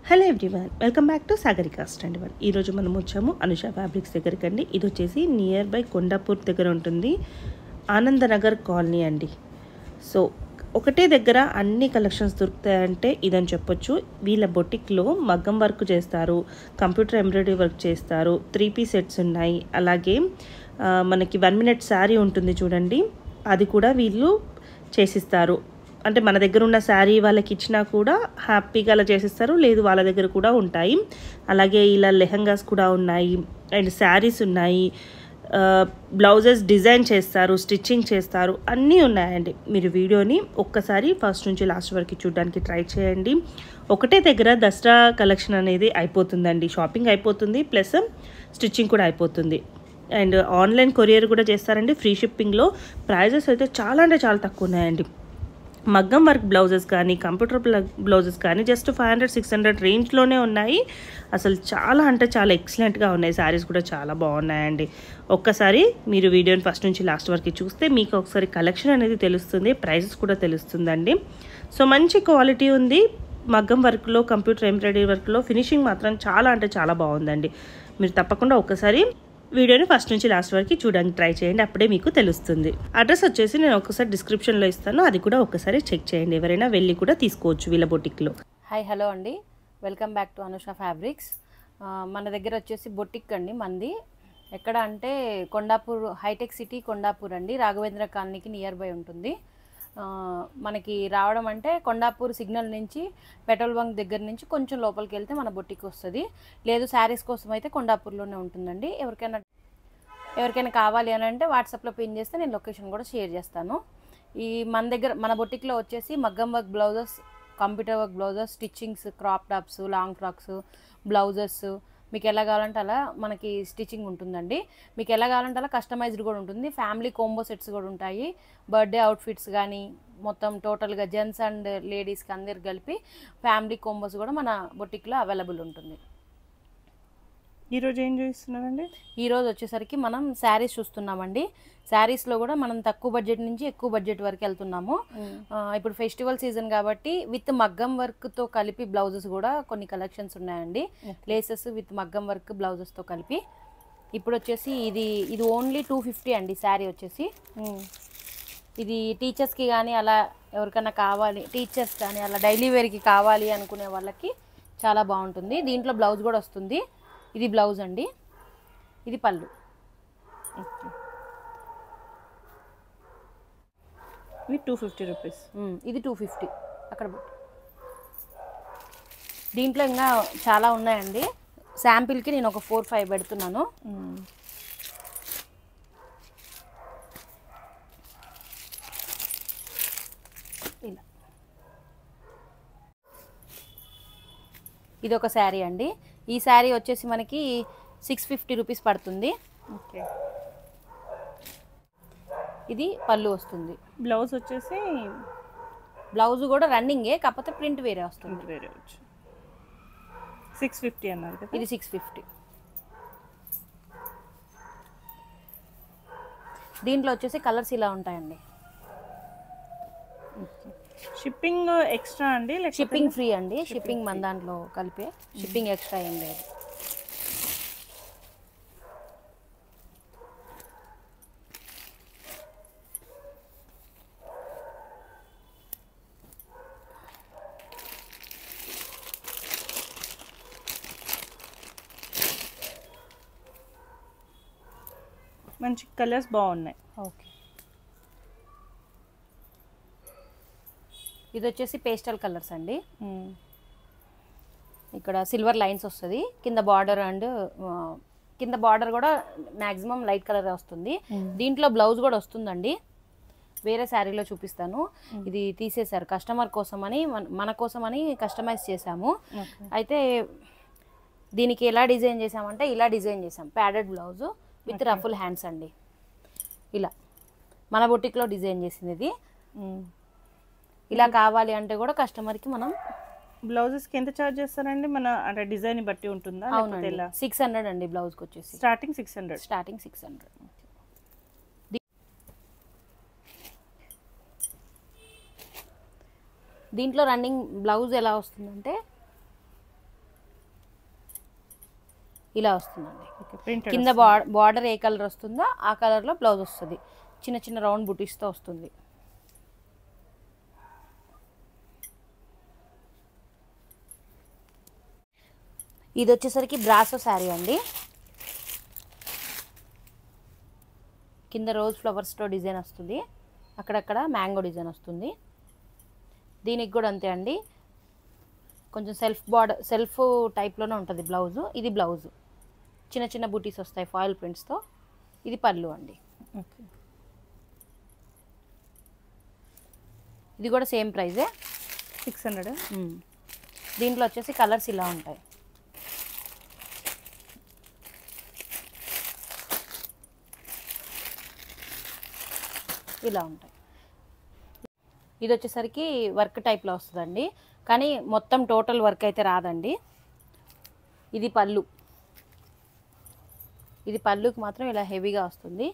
Hello everyone, welcome back to Sagarika stand one. ఈరోజు మనం వచ్చాము అనుష ఫ్యాబ్రిక్స్ దగ్గరికి అండి. ఇది వచ్చేసి నియర్ బై కొండాపూర్ దగ్గర ఉంటుంది, ఆనందనగర్ కాలనీ అండి. సో ఒకటే దగ్గర అన్ని కలెక్షన్స్ దొరుకుతాయంటే ఇదని చెప్పొచ్చు. వీళ్ళ బొటిక్లో మగ్గం వర్క్ చేస్తారు, కంప్యూటర్ ఎంబ్రాయిడరీ వర్క్ చేస్తారు, 3 పీస్ సెట్స్ ఉన్నాయి. అలాగే మనకి 1 minute శారీ ఉంటుంది చూడండి, అది కూడా వీళ్ళు చేసిస్తారు. అంటే మన దగ్గర ఉన్న శారీ వాళ్ళకి ఇచ్చినా కూడా హ్యాపీగా అలా చేసిస్తారు, లేదు వాళ్ళ దగ్గర కూడా ఉంటాయి. అలాగే ఇలా లెహంగాస్ కూడా ఉన్నాయి అండ్ శారీస్ ఉన్నాయి, బ్లౌజెస్ డిజైన్ చేస్తారు, స్టిచ్చింగ్ చేస్తారు, అన్నీ ఉన్నాయండి. మీరు వీడియోని ఒక్కసారి ఫస్ట్ నుంచి లాస్ట్ వరకు చూడడానికి ట్రై చేయండి. ఒకటే దగ్గర దసరా కలెక్షన్ అనేది అయిపోతుందండి, షాపింగ్ అయిపోతుంది ప్లస్ స్టిచ్చింగ్ కూడా అయిపోతుంది. అండ్ ఆన్లైన్ కొరియర్ కూడా చేస్తారండి, ఫ్రీ షిప్పింగ్లో. ప్రైజెస్ అయితే చాలా అంటే చాలా తక్కువ ఉన్నాయండి. మగ్గం వర్క్ బ్లౌజెస్ కానీ కంప్యూటర్ బ్లౌజెస్ కానీ జస్ట్ 500-600 రేంజ్లోనే ఉన్నాయి. అసలు చాలా అంటే చాలా ఎక్సలెంట్గా ఉన్నాయి. శారీస్ కూడా చాలా బాగున్నాయండి. ఒక్కసారి మీరు వీడియోని ఫస్ట్ నుంచి లాస్ట్ వరకు చూస్తే మీకు ఒకసారి కలెక్షన్ అనేది తెలుస్తుంది, ప్రైజెస్ కూడా తెలుస్తుందండి. సో మంచి క్వాలిటీ ఉంది మగ్గం వర్క్లో, కంప్యూటర్ ఎంబ్రాయిడరీ వర్క్లో. ఫినిషింగ్ మాత్రం చాలా అంటే చాలా బాగుందండి. మీరు తప్పకుండా ఒక్కసారి వీడియోని ఫస్ట్ నుంచి లాస్ట్ వరకు చూడడానికి ట్రై చేయండి, అప్పుడే మీకు తెలుస్తుంది. అడ్రస్ వచ్చేసి నేను ఒకసారి డిస్క్రిప్షన్లో ఇస్తాను, అది కూడా ఒకసారి చెక్ చేయండి. ఎవరైనా వెళ్ళి కూడా తీసుకోవచ్చు వీళ్ళ బొటిక్లో. హాయ్ హలో అండి, welcome back to Anusha fabrics. మన దగ్గర వచ్చేసి బొటిక్ అండి. మంది ఎక్కడ అంటే కొండాపూర్, హైటెక్ సిటీ కొండాపూర్ అండి, రాఘవేంద్ర కాలనీకి నియర్ బై ఉంటుంది. మనకి రావడం అంటే కొండాపూర్ సిగ్నల్ నుంచి పెట్రోల్ బంక్ దగ్గర నుంచి కొంచెం లోపలికి వెళ్తే మన బొటిక్ వస్తుంది. లేదు శారీస్ కోసం అయితే కొండాపూర్లోనే ఉంటుందండి. ఎవరికైనా కావాలి అని అంటే వాట్సాప్లో పిన్ చేస్తే నేను లొకేషన్ కూడా షేర్ చేస్తాను. మన దగ్గర మన బొటిక్లో వచ్చేసి మగ్గం work blouses, computer work blouses, stitchings, crop tops, long frocks, blouses, మీకు ఎలా కావాలంటే అలా మనకి స్టిచ్చింగ్ ఉంటుందండి. మీకు ఎలా కావాలంటే అలా కస్టమైజ్డ్ కూడా ఉంటుంది. ఫ్యామిలీ కోంబో సెట్స్ కూడా ఉంటాయి. బర్త్డే అవుట్ఫిట్స్ కానీ మొత్తం టోటల్గా జెంట్స్ అండ్ లేడీస్కి అందరికి కలిపి ఫ్యామిలీ కోంబోస్ కూడా మన బొటిక్లో అవైలబుల్ ఉంటుంది. ఈరోజు ఏం చూస్తున్నారండి? ఈరోజు వచ్చేసరికి మనం శారీస్ చూస్తున్నామండి. శారీస్లో కూడా మనం తక్కువ బడ్జెట్ నుంచి ఎక్కువ బడ్జెట్ వరకు వెళ్తున్నాము. ఇప్పుడు ఫెస్టివల్ సీజన్ కాబట్టి విత్ మగ్గం వర్క్తో కలిపి బ్లౌజెస్ కూడా కొన్ని కలెక్షన్స్ ఉన్నాయండి. లేసెస్ విత్ మగ్గం వర్క్ బ్లౌజెస్తో కలిపి. ఇప్పుడు వచ్చేసి ఇది ఓన్లీ 250 అండి శారీ వచ్చేసి. ఇది టీచర్స్కి కానీ అలా ఎవరికైనా కావాలి, టీచర్స్ కానీ అలా డైలీ వేర్కి కావాలి అనుకునే వాళ్ళకి చాలా బాగుంటుంది. దీంట్లో బ్లౌజ్ కూడా వస్తుంది. ఇది బ్లౌజ్ అండి, ఇది పళ్ళు. ఇది 250 రూపీస్. ఇది 250 అక్కడ. దీంట్లో ఇంకా చాలా ఉన్నాయండి. శాంపిల్కి నేను ఒక 4-5 పెడుతున్నాను. ఇలా ఇది ఒక శారీ అండి. ఈ శారీ వచ్చేసి మనకి 650 రూపీస్ పడుతుంది. ఓకే. ఇది పళ్ళు వస్తుంది. బ్లౌజ్ వచ్చేసి బ్లౌజ్ కూడా రన్నింగే, కాకపోతే ప్రింట్ వేరే వస్తుంది. వేరే వచ్చి 650 అన్నారు కదా. ఇది 650. దీంట్లో వచ్చేసి కలర్స్ ఇలా ఉంటాయండి. షిప్పింగ్ ఎక్స్ట్రా అండి? షిప్పింగ్ ఫ్రీ అండి. షిప్పింగ్ మన దాంట్లో కలిపే, షిప్పింగ్ ఎక్స్ట్రా ఏం లేదు. మంచి కలర్స్ బాగున్నాయి. ఓకే. ఇది వచ్చేసి పేస్టల్ కలర్స్ అండి. ఇక్కడ సిల్వర్ లైన్స్ వస్తుంది కింద బార్డర్, అండ్ కింద బార్డర్ కూడా మ్యాక్సిమం లైట్ కలర్ వస్తుంది. దీంట్లో బ్లౌజ్ కూడా వస్తుందండి. వేరే శారీలో చూపిస్తాను. ఇది తీసేశారు కస్టమర్ కోసమని, మన కోసమని కస్టమైజ్ చేసాము. అయితే దీనికి ఎలా డిజైన్ చేసామంటే ఇలా డిజైన్ చేసాం. Padded blouse with ruffle hands అండి. ఇలా మన బొటిక్లో డిజైన్ చేసింది ఇది. ఇలా కావాలి అంటే కూడా కస్టమర్కి మనం బ్లౌజెస్కి ఎంత ఛార్జ్ చేస్తారండి? మన అంటే డిజైన్ బట్టి ఉంటుందా? అవునండి, 600 అండి బ్లౌజ్కి వచ్చేసి. స్టార్టింగ్ 600. స్టార్టింగ్ 600. దీంట్లో రన్నింగ్ బ్లౌజ్ ఎలా వస్తుందంటే ఇలా వస్తుందండి. ప్రింటెడ్ కింద బార్డర్ ఏ కలర్ వస్తుందో ఆ కలర్లో బ్లౌజ్ వస్తుంది. చిన్న చిన్న రౌండ్ బుటీస్తో వస్తుంది. ఇది వచ్చేసరికి బ్రాసో శారీ అండి. కింద రోజ్ ఫ్లవర్స్తో డిజైన్ వస్తుంది, అక్కడక్కడ మ్యాంగో డిజైన్ వస్తుంది. దీనికి కూడా అంతే అండి, కొంచెం సెల్ఫ్ టైప్లోనే ఉంటుంది బ్లౌజు. ఇది బ్లౌజు చిన్న చిన్న బూటీస్ వస్తాయి ఫాయిల్ ప్రింట్స్తో. ఇది పళ్ళు అండి. ఇది కూడా సేమ్ ప్రైజే, 600. దీంట్లో వచ్చేసి కలర్స్ ఇలా ఉంటాయి. ఇలా ఉంటాయి. ఇది వచ్చేసరికి వర్క్ టైప్లో వస్తుందండి, కానీ మొత్తం టోటల్ వర్క్ అయితే రాదండి. ఇది పళ్ళు. ఇది పళ్ళుకి మాత్రం ఇలా హెవీగా వస్తుంది.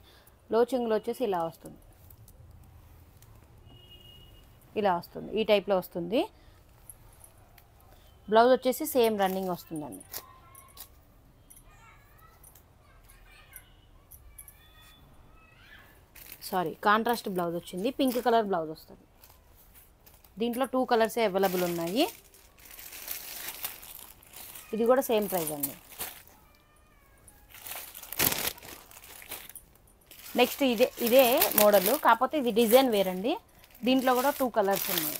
లో చెంగులో వచ్చేసి ఇలా వస్తుంది, ఇలా వస్తుంది, ఈ టైప్లో వస్తుంది. బ్లౌజ్ వచ్చేసి సేమ్ రన్నింగ్ వస్తుందండి. కాంట్రాస్ట్ బ్లౌజ్ వచ్చింది, పింక్ కలర్ బ్లౌజ్ వస్తుంది. దీంట్లో 2 కలర్సే అవైలబుల్ ఉన్నాయి. ఇది కూడా సేమ్ ప్రైస్ అండి. నెక్స్ట్ ఇదే మోడల్, కాకపోతే ఇది డిజైన్ వేరండి. దీంట్లో కూడా 2 కలర్స్ ఉన్నాయి.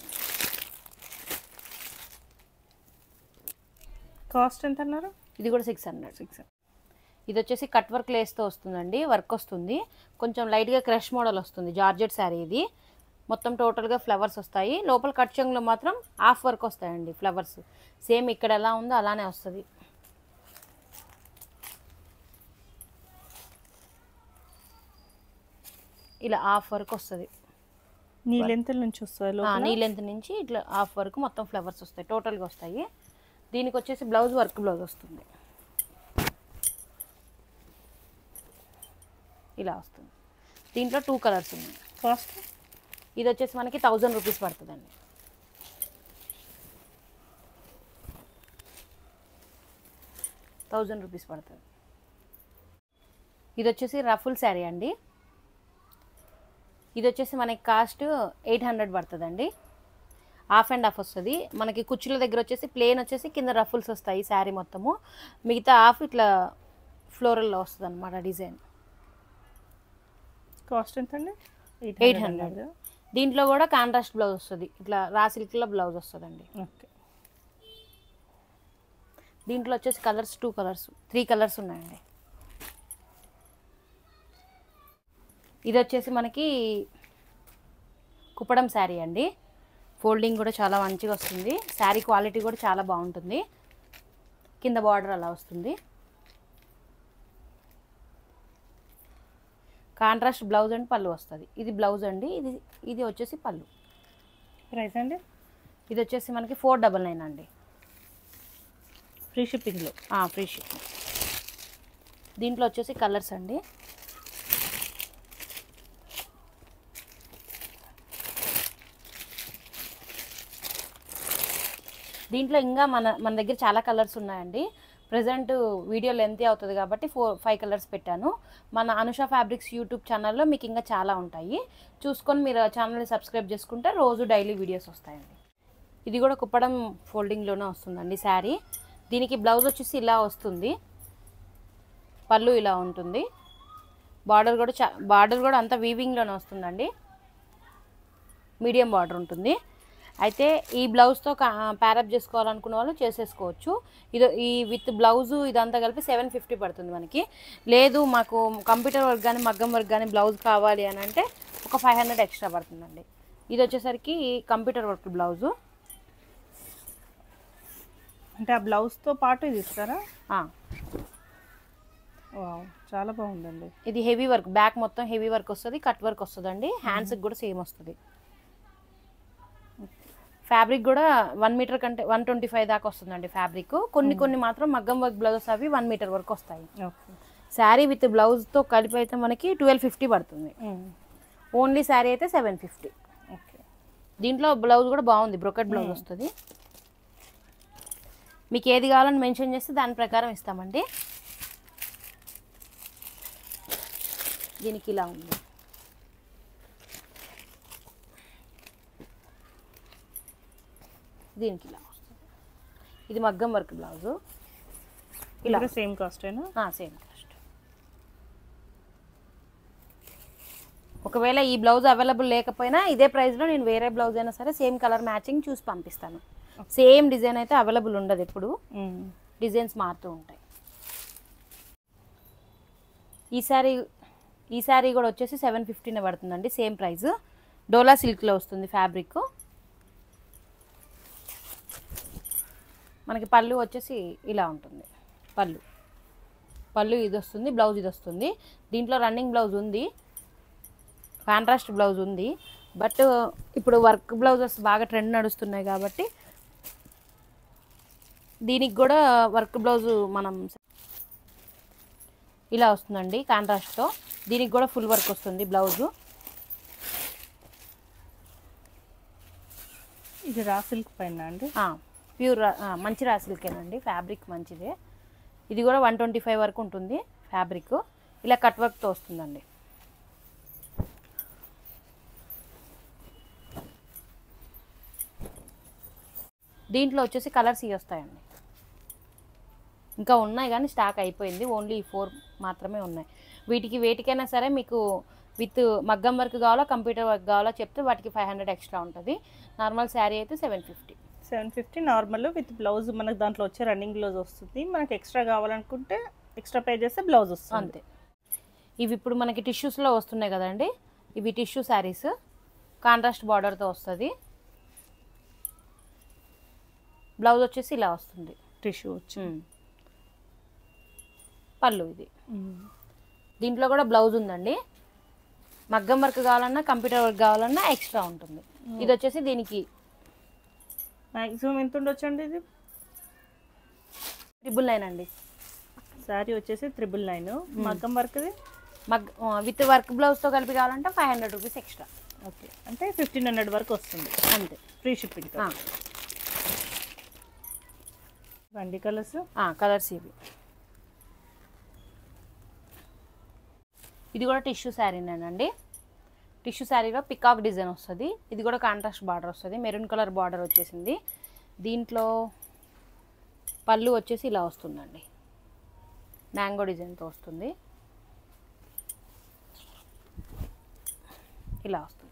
కాస్ట్ ఎంత అన్నారు? ఇది కూడా 600. ఇది వచ్చేసి కట్ వర్క్ లేస్తో వస్తుందండి, వర్క్ వస్తుంది. కొంచెం లైట్గా క్రష్ మోడల్ వస్తుంది, జార్జెట్ శారీ ఇది. మొత్తం టోటల్గా ఫ్లవర్స్ వస్తాయి. లోపల కట్ చెంగులో మాత్రం హాఫ్ వర్క్ వస్తాయండి ఫ్లవర్స్. సేమ్ ఇక్కడ ఎలా ఉందో అలానే వస్తుంది. ఇలా హాఫ్ వర్క్ వస్తుంది. నీ లెంత్ నుంచి వస్తుంది, నీ లెంత్ నుంచి ఇట్లా హాఫ్ వర్క్ మొత్తం ఫ్లవర్స్ వస్తాయి, టోటల్గా వస్తాయి. దీనికి వచ్చేసి బ్లౌజ్ వర్క్ బ్లౌజ్ వస్తుంది, ఇలా వస్తుంది. దీంట్లో 2 కలర్స్ ఉన్నాయి. కాస్ట్ ఇది వచ్చేసి మనకి 1000 రూపీస్ పడుతుందండి. 1000 రూపీస్ పడుతుంది. ఇది వచ్చేసి రఫుల్ శారీ అండి. ఇది వచ్చేసి మనకి కాస్ట్ 800 పడుతుందండి. హాఫ్ అండ్ హాఫ్ వస్తుంది. మనకి కుచ్చుల దగ్గర వచ్చేసి ప్లేన్ వచ్చేసి కింద రఫుల్స్ వస్తాయి శారీ మొత్తము, మిగతా హాఫ్ ఇట్లా ఫ్లోరల్లో వస్తుంది అనమాట డిజైన్. కాస్ట్ ఎంత అండి? 800. దీంట్లో కూడా కాంట్రాస్ట్ బ్లౌజ్ వస్తుంది, ఇట్లా రా సిల్క్లో బ్లౌజ్ వస్తుందండి. ఓకే. దీంట్లో వచ్చేసి కలర్స్ 2 కలర్స్ 3 కలర్స్ ఉన్నాయండి. ఇది వచ్చేసి మనకి కుప్పడం శారీ అండి. ఫోల్డింగ్ కూడా చాలా మంచిగా వస్తుంది, శారీ క్వాలిటీ కూడా చాలా బాగుంటుంది. కింద బార్డర్ అలా వస్తుంది. కాంట్రాస్ట్ బ్లౌజ్ అండ్ పళ్ళు వస్తుంది. ఇది బ్లౌజ్ అండి, ఇది వచ్చేసి పళ్ళు. ప్రైస్ అండి? ఇది వచ్చేసి మనకి 499 అండి. ఫ్రీ షిప్పింగ్లో. Free shipping. దీంట్లో వచ్చేసి కలర్స్ అండి. దీంట్లో ఇంకా మన దగ్గర చాలా కలర్స్ ఉన్నాయండి. ప్రజెంట్ వీడియో లెంత్ అవుతుంది కాబట్టి 4-5 కలర్స్ పెట్టాను. మన అనుష ఫ్యాబ్రిక్స్ యూట్యూబ్ ఛానల్లో మీకు ఇంకా చాలా ఉంటాయి, చూసుకొని మీరు ఛానల్ని సబ్స్క్రైబ్ చేసుకుంటే రోజు డైలీ వీడియోస్ వస్తాయండి. ఇది కూడా కుప్పడం ఫోల్డింగ్లోనే వస్తుందండి శారీ. దీనికి బ్లౌజ్ వచ్చేసి ఇలా వస్తుంది, పళ్ళు ఇలా ఉంటుంది. బార్డర్ కూడా అంతా వీవింగ్లోనే వస్తుందండి, మీడియం బార్డర్ ఉంటుంది. అయితే ఈ బ్లౌజ్తో ప్యారప్ చేసుకోవాలనుకున్న వాళ్ళు చేసేసుకోవచ్చు. ఈ విత్ బ్లౌజు ఇదంతా కలిపి 750 పడుతుంది మనకి. లేదు మాకు కంప్యూటర్ వర్క్ కానీ మగ్గం వర్క్ కానీ బ్లౌజ్ కావాలి అని అంటే ఒక 500 ఎక్స్ట్రా పడుతుందండి. ఇది వచ్చేసరికి కంప్యూటర్ వర్క్ బ్లౌజు. అంటే ఆ బ్లౌజ్తో పాటు ఇది ఇస్తారా? వావ్, చాలా బాగుందండి. ఇది హెవీ వర్క్, బ్యాక్ మొత్తం హెవీ వర్క్ వస్తుంది, కట్ వర్క్ వస్తుందండి. హ్యాండ్స్కి కూడా సేమ్ వస్తుంది. ఫ్యాబ్రిక్ కూడా 1 మీటర్ కంటే 125 దాకా వస్తుందండి ఫ్యాబ్రిక్. కొన్ని మాత్రం మగ్గం వర్క్ బ్లౌజెస్ అవి 1 మీటర్ వరకు వస్తాయి. శారీ విత్ బ్లౌజ్తో కలిపి అయితే మనకి 1250 పడుతుంది. ఓన్లీ శారీ అయితే 750. ఓకే. దీంట్లో బ్లౌజ్ కూడా బాగుంది, బ్రోకెట్ బ్లౌజ్ వస్తుంది. మీకు ఏది కావాలని మెన్షన్ చేస్తే దాని ప్రకారం ఇస్తామండి. దీనికి ఇలా ఉంది. దీనికి ఇలా వస్తుంది. ఇది మగ్గం వర్క్ బ్లౌజు. ఇలా సేమ్ కాస్టేనా? Same cost. ఒకవేళ ఈ బ్లౌజ్ అవైలబుల్ లేకపోయినా ఇదే ప్రైస్లో నేను వేరే బ్లౌజ్ అయినా సరే సేమ్ కలర్ మ్యాచింగ్ చూసి పంపిస్తాను. సేమ్ డిజైన్ అయితే అవైలబుల్ ఉండదు, ఎప్పుడు డిజైన్స్ మారుతూ ఉంటాయి. ఈ శారీ కూడా వచ్చేసి 750 పడుతుందండి, సేమ్ ప్రైస్. డోలా సిల్క్లో వస్తుంది ఫ్యాబ్రిక్. మనకి పళ్ళు వచ్చేసి ఇలా ఉంటుంది. పళ్ళు ఇది వస్తుంది, బ్లౌజ్ ఇది వస్తుంది. దీంట్లో రన్నింగ్ బ్లౌజ్ ఉంది, కాంట్రాస్ట్ బ్లౌజ్ ఉంది. బట్ ఇప్పుడు వర్క్ బ్లౌజెస్ బాగా ట్రెండ్ నడుస్తున్నాయి కాబట్టి దీనికి కూడా వర్క్ బ్లౌజు మనం ఇలా వస్తుందండి కాంట్రాస్ట్తో. దీనికి కూడా ఫుల్ వర్క్ వస్తుంది బ్లౌజు. ఇది రా సిల్క్ పైన అండి? ప్యూర్ మంచి రా సిల్కేనండి, ఫ్యాబ్రిక్ మంచిదే. ఇది కూడా 125 వరకు ఉంటుంది ఫ్యాబ్రిక్. ఇలా కట్ వర్క్తో వస్తుందండి. దీంట్లో వచ్చేసి కలర్స్ ఇవి వస్తాయండి. ఇంకా ఉన్నాయి కానీ స్టాక్ అయిపోయింది, ఓన్లీ 4 మాత్రమే ఉన్నాయి. వేటికైనా సరే మీకు విత్ మగ్గం వర్క్ కావాలా కంప్యూటర్ వర్క్ కావాలా చెప్తే వాటికి 500 ఎక్స్ట్రా ఉంటుంది. నార్మల్ శారీ అయితే 750 నార్మల్ విత్ బ్లౌజ్. మనకు దాంట్లో వచ్చే రన్నింగ్ బ్లౌజ్ వస్తుంది. మనకి ఎక్స్ట్రా కావాలనుకుంటే ఎక్స్ట్రా పే చేస్తే బ్లౌజ్ వస్తుంది అంతే. ఇవి ఇప్పుడు మనకి టిష్యూస్లో వస్తున్నాయి కదండి, ఇవి టిష్యూ శారీస్ కాంట్రాస్ట్ బార్డర్తో వస్తుంది. బ్లౌజ్ వచ్చేసి ఇలా వస్తుంది, టిష్యూ వచ్చి. పళ్ళు ఇది. దీంట్లో కూడా బ్లౌజ్ ఉందండి. మగ్గం వర్క్ కావాలన్నా కంప్యూటర్ వర్క్ కావాలన్నా ఎక్స్ట్రా ఉంటుంది. ఇది వచ్చేసి దీనికి మ్యాక్సిమం ఎంత ఉండొచ్చండి? ఇది 999 అండి. శారీ వచ్చేసి 999. మగ్గం వర్క్ది విత్ వర్క్ బ్లౌజ్తో కలిపి కావాలంటే 500 రూపీస్ ఎక్స్ట్రా. ఓకే, అంటే 1500 వరకు వస్తుంది అంతే, ఫ్రీ షిప్పింగ్. రండి కలర్స్ ఇవి. ఇది కూడా టిష్యూ శారీనేనండి. టిష్యూ శారీలో పికాక్ డిజైన్ వస్తుంది. ఇది కూడా కాంట్రాస్ట్ బార్డర్ వస్తుంది, మెరూన్ కలర్ బార్డర్ వచ్చేసింది. దీంట్లో పళ్ళు వచ్చేసి ఇలా వస్తుందండి, మ్యాంగో డిజైన్తో వస్తుంది. ఇలా వస్తుంది.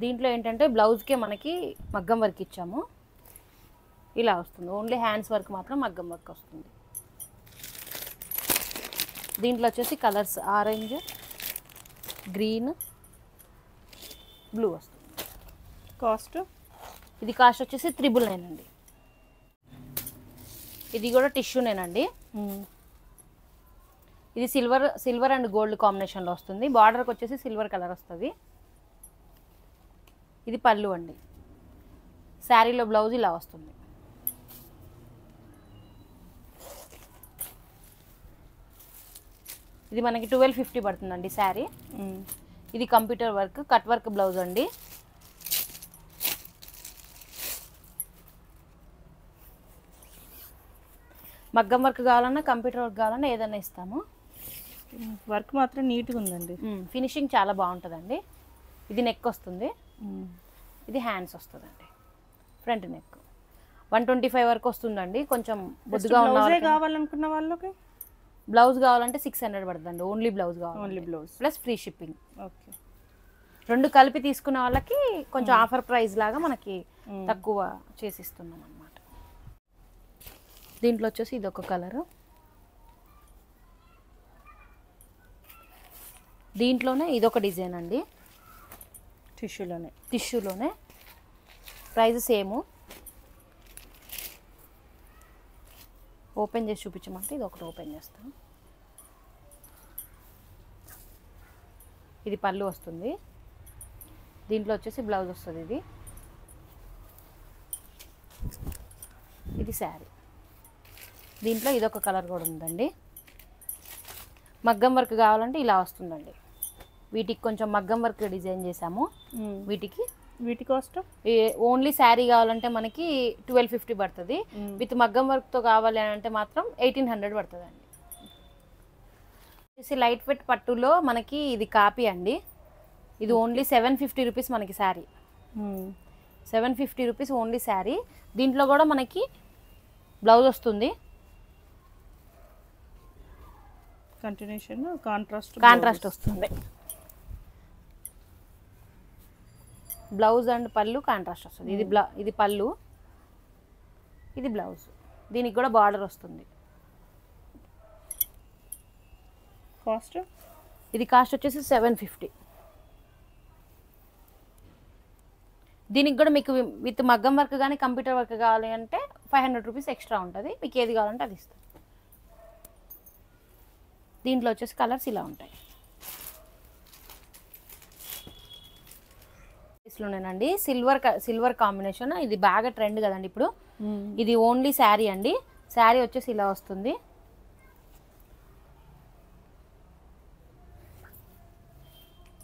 దీంట్లో ఏంటంటే బ్లౌజ్కే మనకి మగ్గం వర్క్ ఇచ్చాము. ఇలా వస్తుంది, ఓన్లీ హ్యాండ్స్ వర్క్ మాత్రం మగ్గం వర్క్ వస్తుంది. దీంట్లో వచ్చేసి కలర్స్ ఆరెంజ్, గ్రీన్, బ్లూ వస్తుంది. ఇది కాస్ట్ వచ్చేసి 999 అండి. ఇది కూడా టిష్యూనేనండి. ఇది సిల్వర్ అండ్ గోల్డ్ కాంబినేషన్లో వస్తుంది. బార్డర్కి వచ్చేసి సిల్వర్ కలర్ వస్తుంది. ఇది పళ్ళు అండి. శారీలో బ్లౌజ్ ఇలా వస్తుంది. ఇది మనకి 1250 పడుతుందండి శారీ. ఇది computer work cut work blouse అండి. మగ్గం వర్క్ కావాలన్నా కంప్యూటర్ వర్క్ కావాలన్నా ఏదైనా ఇస్తాము. వర్క్ మాత్రం నీట్గా ఉందండి, ఫినిషింగ్ చాలా బాగుంటుందండి. ఇది నెక్ వస్తుంది, ఇది హ్యాండ్స్ వస్తుందండి. ఫ్రంట్ నెక్ 125 వరకు వస్తుందండి. కొంచెం బొద్దుగా ఉన్న కావాలనుకున్న వాళ్ళకి బ్లౌజ్ కావాలంటే 600 పడుతుందండి. ఓన్లీ బ్లౌజ్ కావాలి, only blouse plus free shipping. Okay, రెండు కలిపి తీసుకున్న వాళ్ళకి కొంచెం ఆఫర్ ప్రైస్ లాగా మనకి తక్కువ చేసిస్తున్నాం అన్నమాట. దీంట్లో వచ్చేసి ఇది ఒక కలరు. దీంట్లోనే ఇదొక డిజైన్ అండి, టిష్యూలోనే ప్రైస్ సేము. ఓపెన్ చేసి చూపించమంటే ఇది ఒకటి ఓపెన్ చేస్తాను. ఇది పళ్ళు వస్తుంది. దీంట్లో వచ్చేసి బ్లౌజ్ వస్తుంది. ఇది శారీ. దీంట్లో ఇదొక కలర్ కూడా ఉందండి. మగ్గం వర్క్ కావాలంటే ఇలా వస్తుందండి. వీటికి కొంచెం మగ్గం వర్క్ డిజైన్ చేసాము. వీటికి వీటి కాస్ట్ ఓన్లీ శారీ కావాలంటే మనకి 1250 పడుతుంది. విత్ మగ్గం వర్క్తో కావాలి అని అంటే మాత్రం 1800 పడుతుంది అండి. లైట్ వెయిట్ పట్టులో మనకి ఇది కాపీ అండి. ఇది ఓన్లీ 750 రూపీస్ మనకి శారీ. 750 rupees only sari. దీంట్లో కూడా మనకి బ్లౌజ్ వస్తుంది. కంటిన్యూషన్ కాంట్రాస్ట్ వస్తుంది. బ్లౌజ్ అండ్ పళ్ళు కాంట్రాస్ట్ వస్తుంది. ఇది పళ్ళు, ఇది బ్లౌజ్. దీనికి కూడా బార్డర్ వస్తుంది. కాస్ట్ ఇది కాస్ట్ వచ్చేసి 750. దీనికి కూడా మీకు విత్ మగ్గం వర్క్ కానీ కంప్యూటర్ వర్క్ కావాలి అంటే 500 రూపీస్ ఎక్స్ట్రా ఉంటుంది. మీకు ఏది కావాలంటే అది ఇస్తాం. దీంట్లో వచ్చేసి కలర్స్ ఇలా ఉంటాయి. లోనేనండి సిల్వర్ కాంబినేషన్. ఇది బాగా ట్రెండ్ కదండి ఇప్పుడు. ఇది ఓన్లీ శారీ అండి. శారీ వచ్చేసి ఇలా వస్తుంది.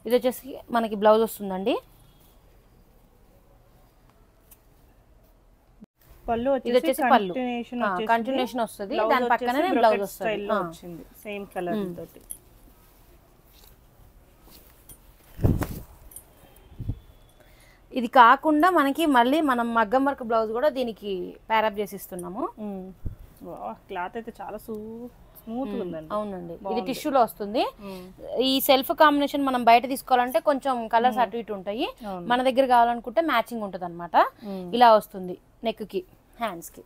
ఇది వచ్చేసి మనకి బ్లౌజ్ వస్తుందండి. పళ్ళు ఇది వచ్చేసి పళ్ళు కంటిన్యూషన్ వస్తుంది. దాని పక్కనే బ్లౌజ్ వస్తుంది సేమ్ కలర్ తోటి. ఇది కాకుండా మనకి మళ్ళీ మనం మగ్గం వర్క్ బ్లౌజ్ కూడా దీనికి ప్యారప్ చేసి ఇస్తున్నాము. క్లాత్ అయితే చాలా స్మూత్ ఉందండి. అవునండి, ఇది టిష్యూలో వస్తుంది. ఈ సెల్ఫ్ కాంబినేషన్ మనం బయట తీసుకోవాలంటే కొంచెం కలర్స్ అటు ఇటు ఉంటాయి. మన దగ్గర కావాలనుకుంటే మ్యాచింగ్ ఉంటుంది అనమాట. ఇలా వస్తుంది నెక్ కి, హ్యాండ్స్ కి.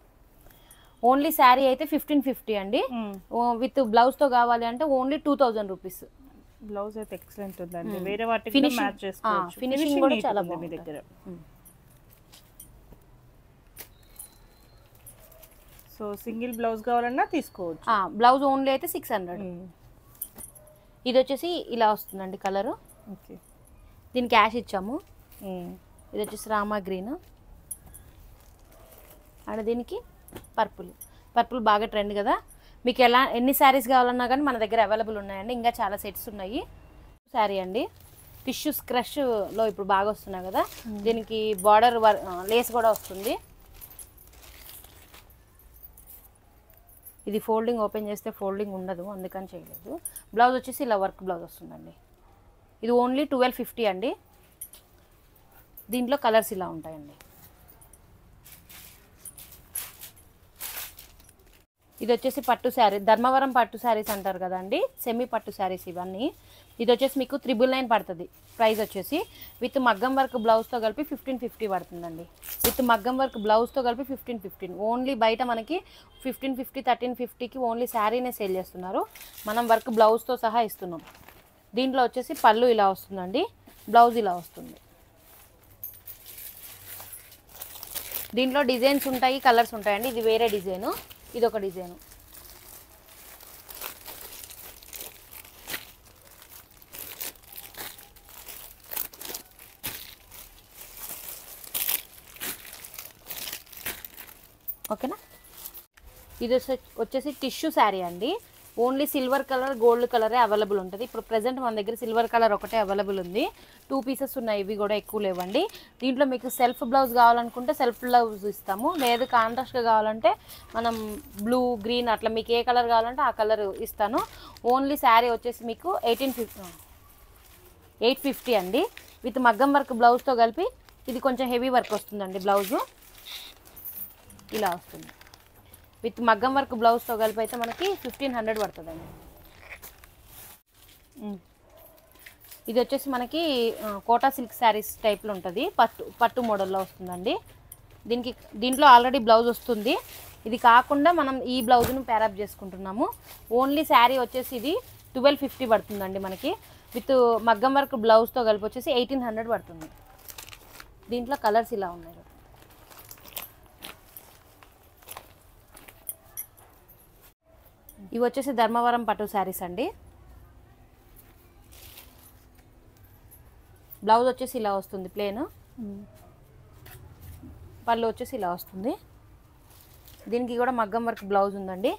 ఓన్లీ శారీ అయితే 1550 అండి. విత్ బ్లౌజ్ తో కావాలి అంటే ఓన్లీ 2000 రూపీస్. బ్లౌజ్ అయితే ఎక్సలెంట్ ఉందండి. వేరే వాటికి కూడా మ్యాచ్ చేసుకోవచ్చు. ఫినిషింగ్ కూడా చాలా బాగుంది మీ దగ్గర. సో సింగిల్ బ్లౌజ్ కావాలన్నా తీసుకోవచ్చు. బ్లౌజ్ ఓన్లీ అయితే 600. ఇది వచ్చేసి ఇలా వస్తుందండి కలరు. ఓకే, దీనికి యాష్ ఇచ్చాము. ఇది వచ్చేసి రామా గ్రీన్ అండ్ దీనికి పర్పుల్ బాగా ట్రెండ్ కదా. మీకు ఎన్ని శారీస్ కావాలన్నా కానీ మన దగ్గర అవైలబుల్ ఉన్నాయండి. ఇంకా చాలా సెట్స్ ఉన్నాయి. శారీ అండి, టిష్యూస్ క్రష్లో ఇప్పుడు బాగా వస్తున్నాయి కదా. దీనికి బార్డర్ లేస్ కూడా వస్తుంది. ఇది ఫోల్డింగ్ ఓపెన్ చేస్తే ఫోల్డింగ్ ఉండదు, అందుకని చేయలేదు. బ్లౌజ్ వచ్చేసి ఇలా వర్క్ బ్లౌజ్ వస్తుందండి. ఇది ఓన్లీ 1250 అండి. దీంట్లో కలర్స్ ఇలా ఉంటాయండి. ఇది వచ్చేసి పట్టు శారీ, ధర్మవరం పట్టు శారీస్ అంటారు కదండి, సెమీ పట్టు శారీస్ ఇవన్నీ. ఇది వచ్చేసి మీకు 999 పడుతుంది ప్రైస్ వచ్చేసి. విత్ మగ్గం వర్క్ బ్లౌజ్తో కలిపి 1550 పడుతుందండి. విత్ మగ్గం వర్క్ బ్లౌజ్తో కలిపి 1515. ఓన్లీ బయట మనకి 1550 1350కి ఓన్లీ శారీనే సేల్ చేస్తున్నారు. మనం వర్క్ బ్లౌజ్తో సహా ఇస్తున్నాం. దీంట్లో వచ్చేసి పళ్ళు ఇలా వస్తుందండి, బ్లౌజ్ ఇలా వస్తుంది. దీంట్లో డిజైన్స్ ఉంటాయి, కలర్స్ ఉంటాయండి. ఇది వేరే డిజైను, ఇది ఒక డిజైను. ఓకేనా. ఇది వచ్చేసి టిష్యూ శారీ అండి. ఓన్లీ సిల్వర్ కలర్ గోల్డ్ కలరే అవైలబుల్ ఉంటుంది. ఇప్పుడు ప్రెజెంట్ మన దగ్గర సిల్వర్ కలర్ ఒకటే అవైలబుల్ ఉంది. 2 పీసెస్ ఉన్నాయి, ఇవి కూడా ఎక్కువ లేవండి. దీంట్లో మీకు సెల్ఫ్ బ్లౌజ్ కావాలనుకుంటే సెల్ఫ్ బ్లౌజ్ ఇస్తాము. లేదు కాంట్రాస్ట్గా కావాలంటే మనం బ్లూ గ్రీన్ అట్లా మీకు ఏ కలర్ కావాలంటే ఆ కలర్ ఇస్తాను. ఓన్లీ శారీ వచ్చేసి మీకు 850 అండి. విత్ మగ్గం వర్క్ బ్లౌజ్తో కలిపి ఇది కొంచెం హెవీ వర్క్ వస్తుందండి. బ్లౌజు ఇలా వస్తుంది. విత్ మగ్గం వర్క్ బ్లౌజ్తో కలిపి అయితే మనకి 1500 పడుతుందండి. ఇది వచ్చేసి మనకి కోటా సిల్క్ శారీస్ టైప్లో ఉంటుంది, పట్టు మోడల్లో వస్తుందండి. దీంట్లో ఆల్రెడీ బ్లౌజ్ వస్తుంది. ఇది కాకుండా మనం ఈ బ్లౌజ్ను ప్యారప్ చేసుకుంటున్నాము. ఓన్లీ శారీ వచ్చేసి ఇది 1250 పడుతుందండి మనకి. విత్ మగ్గం వర్క్ బ్లౌజ్తో కలిపి వచ్చేసి 1800 పడుతుంది. దీంట్లో కలర్స్ ఇలా ఉన్నాయి. ఇవి వచ్చేసి ధర్మవరం పట్టు శారీస్ అండి. బ్లౌజ్ వచ్చేసి ఇలా వస్తుంది ప్లేన్, పళ్ళు వచ్చేసి ఇలా వస్తుంది. దీనికి కూడా మగ్గం వర్క్ బ్లౌజ్ ఉందండి.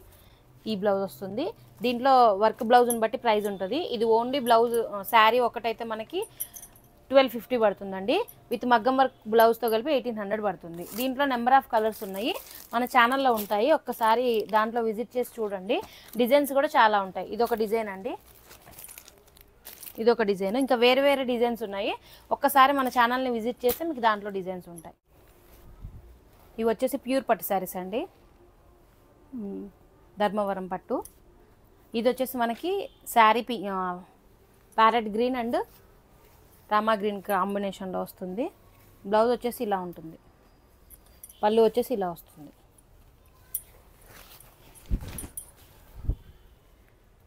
ఈ బ్లౌజ్ వస్తుంది. దీంట్లో వర్క్ బ్లౌజ్ని బట్టి ప్రైస్ ఉంటుంది. ఇది ఓన్లీ బ్లౌజ్ శారీ ఒకటైతే మనకి 1250 పడుతుందండి. విత్ మగ్గం వర్క్ బ్లౌజ్తో కలిపి 1800 పడుతుంది. దీంట్లో నెంబర్ ఆఫ్ కలర్స్ ఉన్నాయి, మన ఛానల్లో ఉంటాయి. ఒక్కసారి దాంట్లో విజిట్ చేసి చూడండి. డిజైన్స్ కూడా చాలా ఉంటాయి. ఇదొక డిజైన్ అండి, ఇదొక డిజైన్, ఇంకా వేరే వేరే డిజైన్స్ ఉన్నాయి. ఒక్కసారి మన ఛానల్ని విజిట్ చేస్తే మీకు దాంట్లో డిజైన్స్ ఉంటాయి. ఇవి వచ్చేసి ప్యూర్ పట్టు శారీస్ అండి, ధర్మవరం పట్టు. ఇది వచ్చేసి మనకి sari parrot green and Rama green కాంబినేషన్లో వస్తుంది. బ్లౌజ్ వచ్చేసి ఇలా ఉంటుంది, పళ్ళు వచ్చేసి ఇలా వస్తుంది.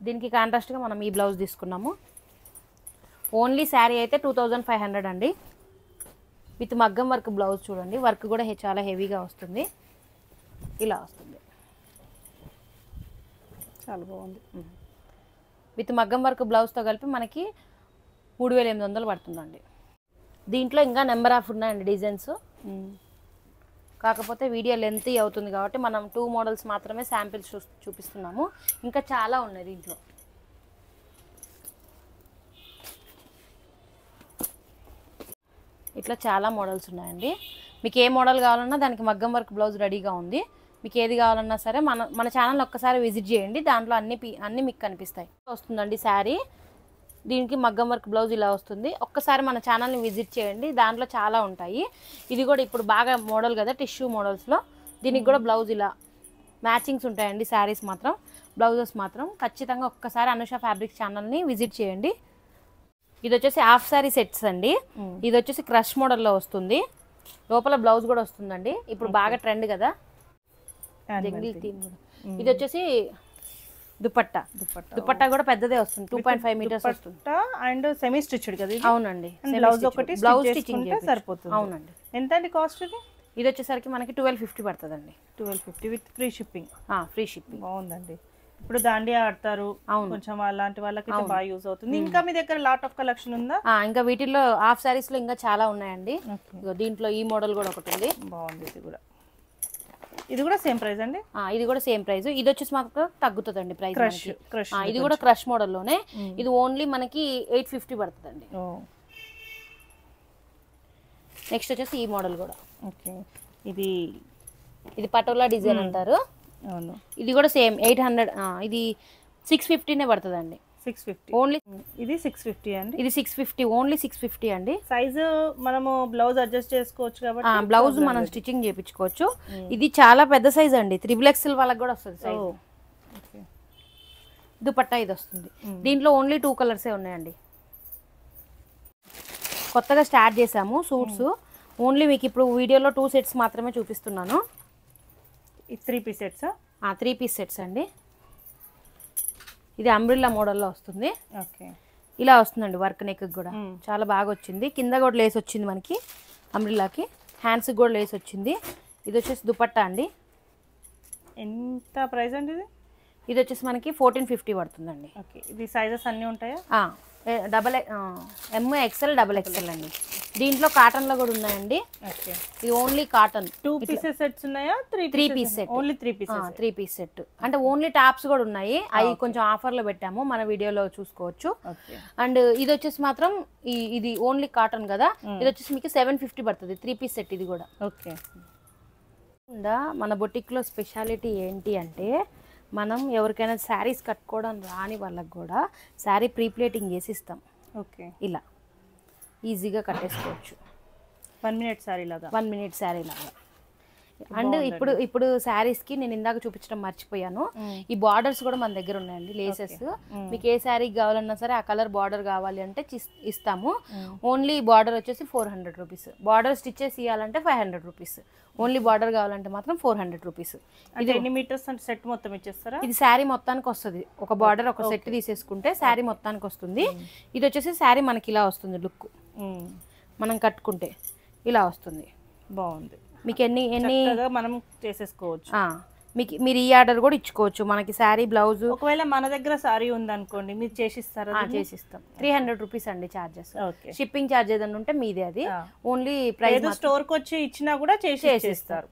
దీనికి కాంట్రాస్ట్గా మనం ఈ బ్లౌజ్ తీసుకున్నాము. ఓన్లీ శారీ అయితే 2500 అండి. విత్ మగ్గం వర్క్ బ్లౌజ్ చూడండి, వర్క్ కూడా చాలా హెవీగా వస్తుంది, ఇలా వస్తుంది, చాలా బాగుంది. విత్ మగ్గం వర్క్ బ్లౌజ్తో కలిపి మనకి 3800 పడుతుందండి. దీంట్లో ఇంకా నెంబర్ ఆఫ్ ఉన్నాయండి డిజైన్స్, కాకపోతే వీడియో లెంత్ అవుతుంది కాబట్టి మనం 2 మోడల్స్ మాత్రమే శాంపిల్స్ చూపిస్తున్నాము. ఇంకా చాలా ఉన్నాయి దీంట్లో. ఇట్లా చాలా మోడల్స్ ఉన్నాయండి. మీకు ఏ మోడల్ కావాలన్నా దానికి మగ్గం వర్క్ బ్లౌజ్ రెడీగా ఉంది. మీకు ఏది కావాలన్నా సరే మన ఛానల్ ఒక్కసారి విజిట్ చేయండి, దాంట్లో అన్నీ మీకు కనిపిస్తాయి. వస్తుందండి శారీ, దీనికి మగ్గం వర్క్ బ్లౌజ్ ఇలా వస్తుంది. ఒక్కసారి మన ఛానల్ని విజిట్ చేయండి, దాంట్లో చాలా ఉంటాయి. ఇది కూడా ఇప్పుడు బాగా మోడల్ కదా టిష్యూ మోడల్స్లో, దీనికి కూడా బ్లౌజ్ ఇలా మ్యాచింగ్స్ ఉంటాయండి. శారీస్ మాత్రం, బ్లౌజెస్ మాత్రం ఖచ్చితంగా ఒక్కసారి అనుష ఫ్యాబ్రిక్స్ ఛానల్ని విజిట్ చేయండి. ఇది వచ్చేసి హాఫ్ శారీ సెట్స్ అండి. ఇది వచ్చేసి క్రష్ మోడల్లో వస్తుంది, లోపల బ్లౌజ్ కూడా వస్తుందండి. ఇప్పుడు బాగా ట్రెండ్ కదా జంగిల్ థీమ్. ఇది వచ్చేసి దుపట్టా కూడా పెద్దదే వస్తుంది, 2.5 మీటర్స్ వస్తుంది అండ్ సెమీ స్టిచ్డ్ కదా. అవునండి, బ్లౌజ్ ఒకటి బ్లౌజ్ స్టిచ్చింగ్ సరిపోతుంది. అవునండి. ఎంత అండి కాస్ట్ ఇది? ఇది వచ్చేసరికి మనకి 1250 పడుతుందండి. 1250 with free shipping. Free shipping. బాగుందండి. ఇప్పుడు దాండియా ఆడతారు కొంచెం అలాంటి వాళ్ళకి బాగా యూజ్ అవుతుంది. ఇంకా మీ దగ్గర లాట్ ఆఫ్ కలెక్షన్ ఉందా? ఇంకా వీటిల్లో హాఫ్ సారీస్ లో ఇంకా చాలా ఉన్నాయండి. దీంట్లో ఈ మోడల్ కూడా ఒకటి ఉంది, బాగుంది. ఇది కూడా సేమ్ ప్రైస్ అండి. ఇది కూడా సేమ్ ప్రైస్. ఇది వచ్చేసి మాకు తగ్గుతుందండి ప్రైస్. క్రష్ ఇది కూడా క్రష్ మోడల్లోనే. ఇది ఓన్లీ మనకి 850 పడుతుందండి. నెక్స్ట్ వచ్చేసి ఈ మోడల్ కూడా. ఓకే, ఇది పటోలా డిజైన్ అంటారు. అవును, ఇది కూడా సేమ్ 800. ఇది 650నే పడుతుందండి. 650 ఓన్లీ. ఇది 650 అండి. ఇది 650, ఓన్లీ 650 అండి. సైజు మనము బ్లౌజ్ అడ్జస్ట్ చేసుకోవచ్చు కాబట్టి బ్లౌజ్ మనం స్టిచ్చింగ్ చేయించుకోవచ్చు. ఇది చాలా పెద్ద సైజ్ అండి, 3XL వాళ్ళకి కూడా వస్తుంది సైజ్. దుపట్టా ఇది వస్తుంది. దీంట్లో ఓన్లీ 2 కలర్సే ఉన్నాయండి. కొత్తగా స్టార్ట్ చేసాము సూట్స్. ఓన్లీ మీకు ఇప్పుడు వీడియోలో 2 సెట్స్ మాత్రమే చూపిస్తున్నాను. 3 పీస్ సెట్స్. 3 పీస్ సెట్స్ అండి. ఇది అంబ్రిల్లా మోడల్లో వస్తుంది. ఓకే, ఇలా వస్తుందండి. వర్క్ నెక్ కూడా చాలా బాగా వచ్చింది. కింద కూడా లేస్ వచ్చింది మనకి అంబ్రిల్లాకి. హ్యాండ్స్కి కూడా లేస్ వచ్చింది. ఇది వచ్చేసి దుపట్టా అండి. ఎంత ప్రైస్ అండి ఇది? ఇది వచ్చేసి మనకి 1450 పడుతుందండి. ఓకే, ఇది సైజెస్ అన్నీ ఉంటాయా? MXL XXL అండి. దీంట్లో కాటన్లో కూడా ఉన్నాయండి. ఓకే, ఇది ఓన్లీ కాటన్. 2 పీసెస్ సెట్స్ ఉన్నాయా? 3 piece set. Only 3 pieces. 3 piece set అంటే ఓన్లీ టాప్స్ కూడా ఉన్నాయి. అవి కొంచెం ఆఫర్లో పెట్టాము, మన వీడియోలో చూసుకోవచ్చు. అండ్ ఇది వచ్చేసి మాత్రం ఇది ఓన్లీ కాటన్ కదా. ఇది వచ్చేసి మీకు 750 పడుతుంది 3 పీస్ సెట్. ఇది కూడా ఓకే. మన బొటిక్లో స్పెషాలిటీ ఏంటి అంటే, మనం ఎవరికైనా శారీస్ కట్టుకోవడం రాని వాళ్ళకి కూడా శారీ ప్రీప్లేటింగ్ చేసి ఇస్తాం. ఓకే, ఇలా ఈజీగా కట్టేసుకోవచ్చు. 1 మినిట్ శారీ లాగా. 1 మినిట్ శారీ లాగా. అండ్ ఇప్పుడు శారీస్కి నేను ఇందాక చూపించడం మర్చిపోయాను, ఈ బార్డర్స్ కూడా మన దగ్గర ఉన్నాయండి. లేసెస్ మీకు ఏ శారీకి కావాలన్నా సరే ఆ కలర్ బార్డర్ కావాలి అంటే ఇస్తాము. ఓన్లీ బార్డర్ వచ్చేసి 400 రూపీస్. బార్డర్ స్టిచ్చెస్ ఇవ్వాలంటే 500 రూపీస్. ఓన్లీ బార్డర్ కావాలంటే మాత్రం 400 రూపీస్. ఇది ఎన్ని మీటర్స్ అంటే సెట్ మొత్తం ఇచ్చేస్తారా? ఇది శారీ మొత్తానికి వస్తుంది. ఒక బార్డర్ ఒక సెట్ తీసేసుకుంటే శారీ మొత్తానికి వస్తుంది. ఇది వచ్చేసి శారీ మనకి ఇలా వస్తుంది. లుక్ మనం కట్టుకుంటే ఇలా వస్తుంది. బాగుంది. మీకు ఎన్ని మనం చేసేసుకోవచ్చు. మీరు ఈ ఆర్డర్ కూడా ఇచ్చుకోవచ్చు. మనకి శారీ బ్లౌజ్ ఒకవేళ మన దగ్గర శారీ ఉందనుకోండి, మీరు చేసిస్తారా? చేసిస్తాం. 300 రూపీస్ అండి చార్జెస్. షిప్పింగ్ చార్జ్ ఏదైనా ఉంటే మీదే. అది ఓన్లీ ప్రైస్. స్టోర్కి వచ్చి ఇచ్చినా కూడా చేసిస్తారు.